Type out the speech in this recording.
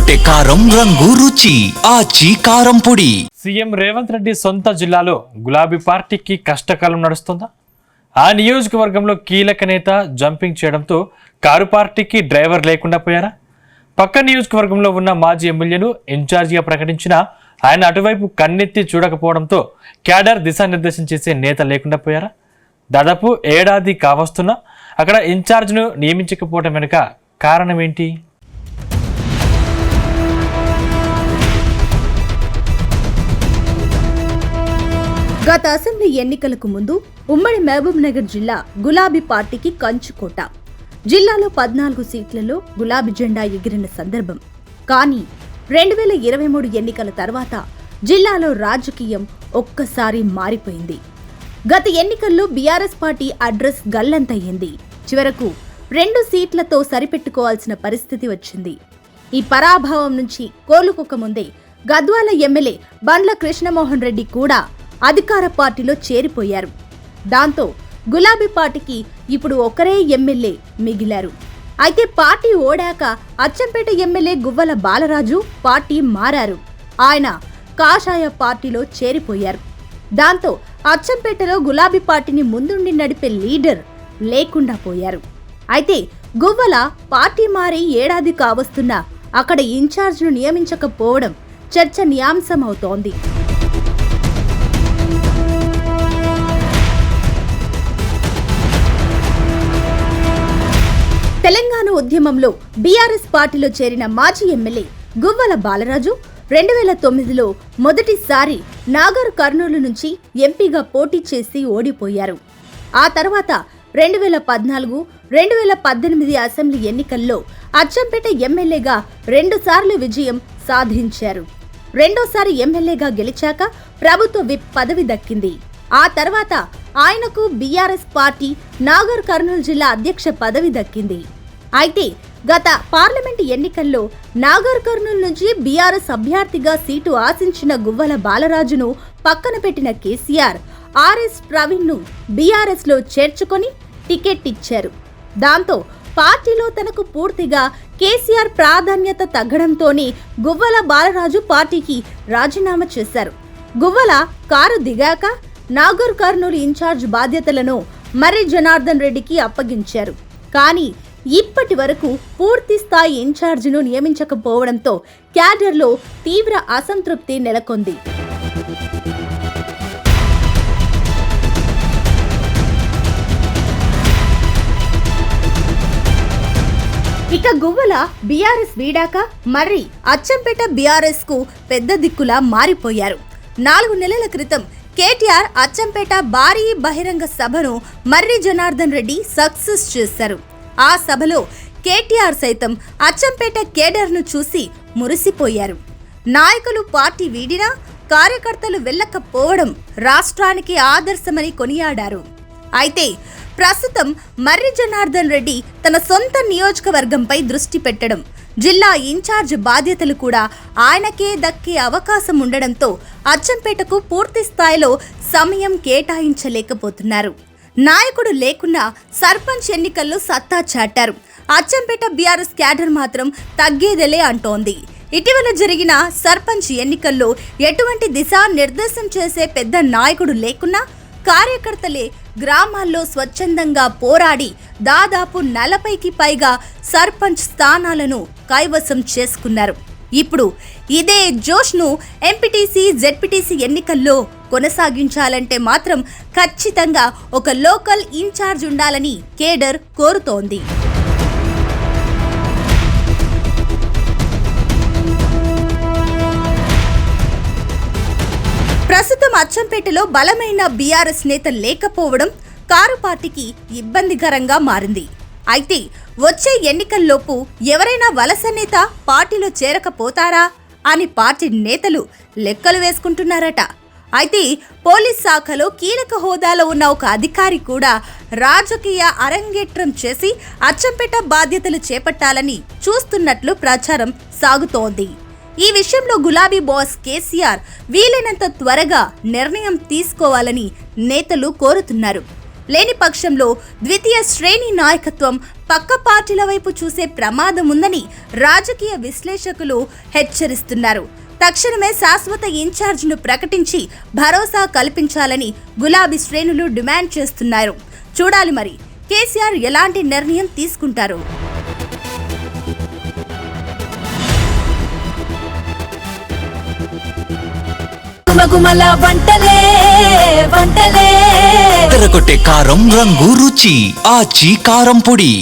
కొట్టే కారం రంగు రుచి ఆచి కారం పొడి. సీఎం రేవంత్ రెడ్డి సొంత జిల్లాలో గులాబీ పార్టీకి కష్టకాలం నడుస్తుందా? ఆ నియోజకవర్గంలో కీలక నేత జంపింగ్ చేయడంతో కారు పార్టీకి డ్రైవర్ లేకుండా పోయారా? పక్క నియోజకవర్గంలో ఉన్న మాజీ ఎమ్మెల్యేను ఇన్ఛార్జిగా ప్రకటించిన ఆయన అటువైపు కన్నెత్తి చూడకపోవడంతో క్యాడర్ దిశానిర్దేశం చేసే నేత లేకుండా పోయారా? దాదాపు ఏడాది కావస్తున్నా అక్కడ ఇన్ఛార్జ్ను నియమించకపోవడం వెనుక కారణం ఏంటి? గత అసెంబ్లీ ఎన్నికలకు ముందు ఉమ్మడి మహబూబ్ నగర్ జిల్లా గులాబీ పార్టీకి కంచుకోట. జిల్లాలో 14 సీట్లలో గులాబీ జెండా ఎగిరిన సందర్భం. కానీ 2023 ఎన్నికల తర్వాత జిల్లాలో రాజకీయం ఒక్కసారి మారిపోయింది. గత ఎన్నికల్లో బీఆర్ఎస్ పార్టీ అడ్రస్ గల్లంతయ్యింది. చివరకు 2 సీట్లతో సరిపెట్టుకోవాల్సిన పరిస్థితి వచ్చింది. ఈ పరాభావం నుంచి కోలుకోకముందే గద్వాల ఎమ్మెల్యే బండ్ల కృష్ణమోహన్ రెడ్డి కూడా అధికార పార్టీలో చేరిపోయారు. దాంతో గులాబీ పార్టీకి ఇప్పుడు ఒకరే ఎమ్మెల్యే మిగిలారు. అయితే party ఓడాక Achampet MLA Guvvala Balaraju party మారారు. ఆయన కాషాయ పార్టీలో చేరిపోయారు. దాంతో అచ్చంపేటలో గులాబీ పార్టీని ముందుండి నడిపే లీడర్ లేకుండా పోయారు. అయితే గువ్వల పార్టీ మారి ఏడాది కావస్తున్నా అక్కడ ఇన్ఛార్జ్ను నియమించకపోవడం చర్చనీయాంశమవుతోంది. తెలంగాణ ఉద్యమంలో బీఆర్ఎస్ పార్టీలో చేరిన మాజీ ఎమ్మెల్యే గువ్వల బాలరాజు 2009లో మొదటిసారి నాగర్ కర్నూలు నుంచి ఎంపీగా పోటీ చేసి ఓడిపోయారు. ఆ తర్వాత 2014, 2018 అసెంబ్లీ ఎన్నికల్లో అచ్చంపేట ఎమ్మెల్యేగా 2 సార్లు విజయం సాధించారు. రెండోసారి ఎమ్మెల్యేగా గెలిచాక ప్రభుత్వ విప్ పదవి దక్కింది. ఆ తర్వాత ఆయనకు బీఆర్ఎస్ పార్టీ నాగర్ కర్నూలు జిల్లా అధ్యక్ష పదవి దక్కింది. అయితే గత పార్లమెంటు ఎన్నికల్లో నాగర్ కర్నూలు నుంచి బీఆర్ఎస్ అభ్యర్థిగా సీటు ఆశించిన గువ్వల బాలరాజును పక్కన పెట్టిన కేసీఆర్ ఆర్ఎస్ ప్రవీణ్ను బీఆర్ఎస్లో చేర్చుకొని టికెట్ ఇచ్చారు. దాంతో పార్టీలో తనకు పూర్తిగా కేసీఆర్ ప్రాధాన్యత తగ్గడంతోనే గువ్వల బాలరాజు పార్టీకి రాజీనామా చేశారు. గువ్వల కారు దిగాక నాగర్ కర్నూలు ఇన్ఛార్జ్ బాధ్యతలను మర్రి జనార్దన్ రెడ్డికి అప్పగించారు. కానీ ఇప్పటి వరకు పూర్తి స్థాయి ఇన్ఛార్జిను నియమించకపోవడంతో క్యాడర్లో తీవ్ర అసంతృప్తి నెలకొంది. ఇక గువ్వల బీఆర్ఎస్ వీడాక మర్రి అచ్చంపేట బీఆర్ఎస్ కు పెద్ద దిక్కులా మారిపోయారు. 4 నెలల క్రితం కేటీఆర్ అచ్చంపేట భారీ బహిరంగ సభను మర్రి జనార్దన్ రెడ్డి సక్సెస్ చేశారు. ఆ సభలో కేటీఆర్ సైతం అచ్చంపేట కేడర్ను చూసి మురిసిపోయారు. నాయకులు పార్టీ వీడినా కార్యకర్తలు వెళ్ళకపోవడం రాష్ట్రానికి ఆదర్శమని కొనియాడారు. అయితే ప్రస్తుతం మర్రి జనార్దన్ రెడ్డి తన సొంత నియోజకవర్గంపై దృష్టి పెట్టడం, జిల్లా ఇన్ఛార్జ్ బాధ్యతలు కూడా ఆయనకే దక్కే అవకాశం ఉండడంతో అచ్చంపేటకు పూర్తి స్థాయిలో సమయం కేటాయించలేకపోతున్నారు. నాయకుడు లేకున్నా సర్పంచ్ ఎన్నికల్లో సత్తా చాటారు. అచ్చంపేట బీఆర్ఎస్ క్యాడర్ మాత్రం తగ్గేదేలే అంటోంది. ఇటీవల జరిగిన సర్పంచ్ ఎన్నికల్లో ఎటువంటి దిశానిర్దేశం చేసే పెద్ద నాయకుడు లేకున్నా కార్యకర్తలే గ్రామాల్లో స్వచ్ఛందంగా పోరాడి దాదాపు 40కి పైగా సర్పంచ్ స్థానాలను కైవసం చేసుకున్నారు. ఇప్పుడు ఇదే జోష్ను ఎంపీటీసీ, జెడ్పీటీసీ ఎన్నికల్లో కొనసాగించాలంటే మాత్రం ఖచ్చితంగా ఒక లోకల్ ఇన్ఛార్జ్ ఉండాలని కేడర్ కోరుతోంది. ప్రస్తుతం అచ్చంపేటలో బలమైన బీఆర్ఎస్ నేత లేకపోవడం కారు పార్టీకి ఇబ్బందికరంగా మారింది. అయితే వచ్చే ఎన్నికల్లోపు ఎవరైనా వలస నేత పార్టీలో చేరకపోతారా అని పార్టీ నేతలు లెక్కలు వేసుకుంటున్నారట. అయితే పోలీస్ శాఖలో కీలక హోదాలో ఉన్న ఒక అధికారి కూడా రాజకీయ అరంగేట్రం చేసి అచ్చంపేట బాధ్యతలు చేపట్టాలని చూస్తున్నట్లు ప్రచారం సాగుతోంది. ఈ విషయంలో గులాబీ బాస్ కేసీఆర్ వీలైనంత త్వరగా నిర్ణయం తీసుకోవాలని నేతలు కోరుతున్నారు. లేని పక్షంలో ద్వితీయ శ్రేణి నాయకత్వం పక్క పార్టీల వైపు చూసే ప్రమాదం ఉందని రాజకీయ విశ్లేషకులు హెచ్చరిస్తున్నారు. తక్షణమే శాశ్వత ఇన్ఛార్జిను ప్రకటించి భరోసా కల్పించాలని గులాబీ శ్రేణులు డిమాండ్ చేస్తున్నారు. చూడాలి మరి కేసీఆర్ ఎలాంటి నిర్ణయం తీసుకుంటారు. తెరకొట్టే కారం రంగు రుచి ఆచి కారం పొడి.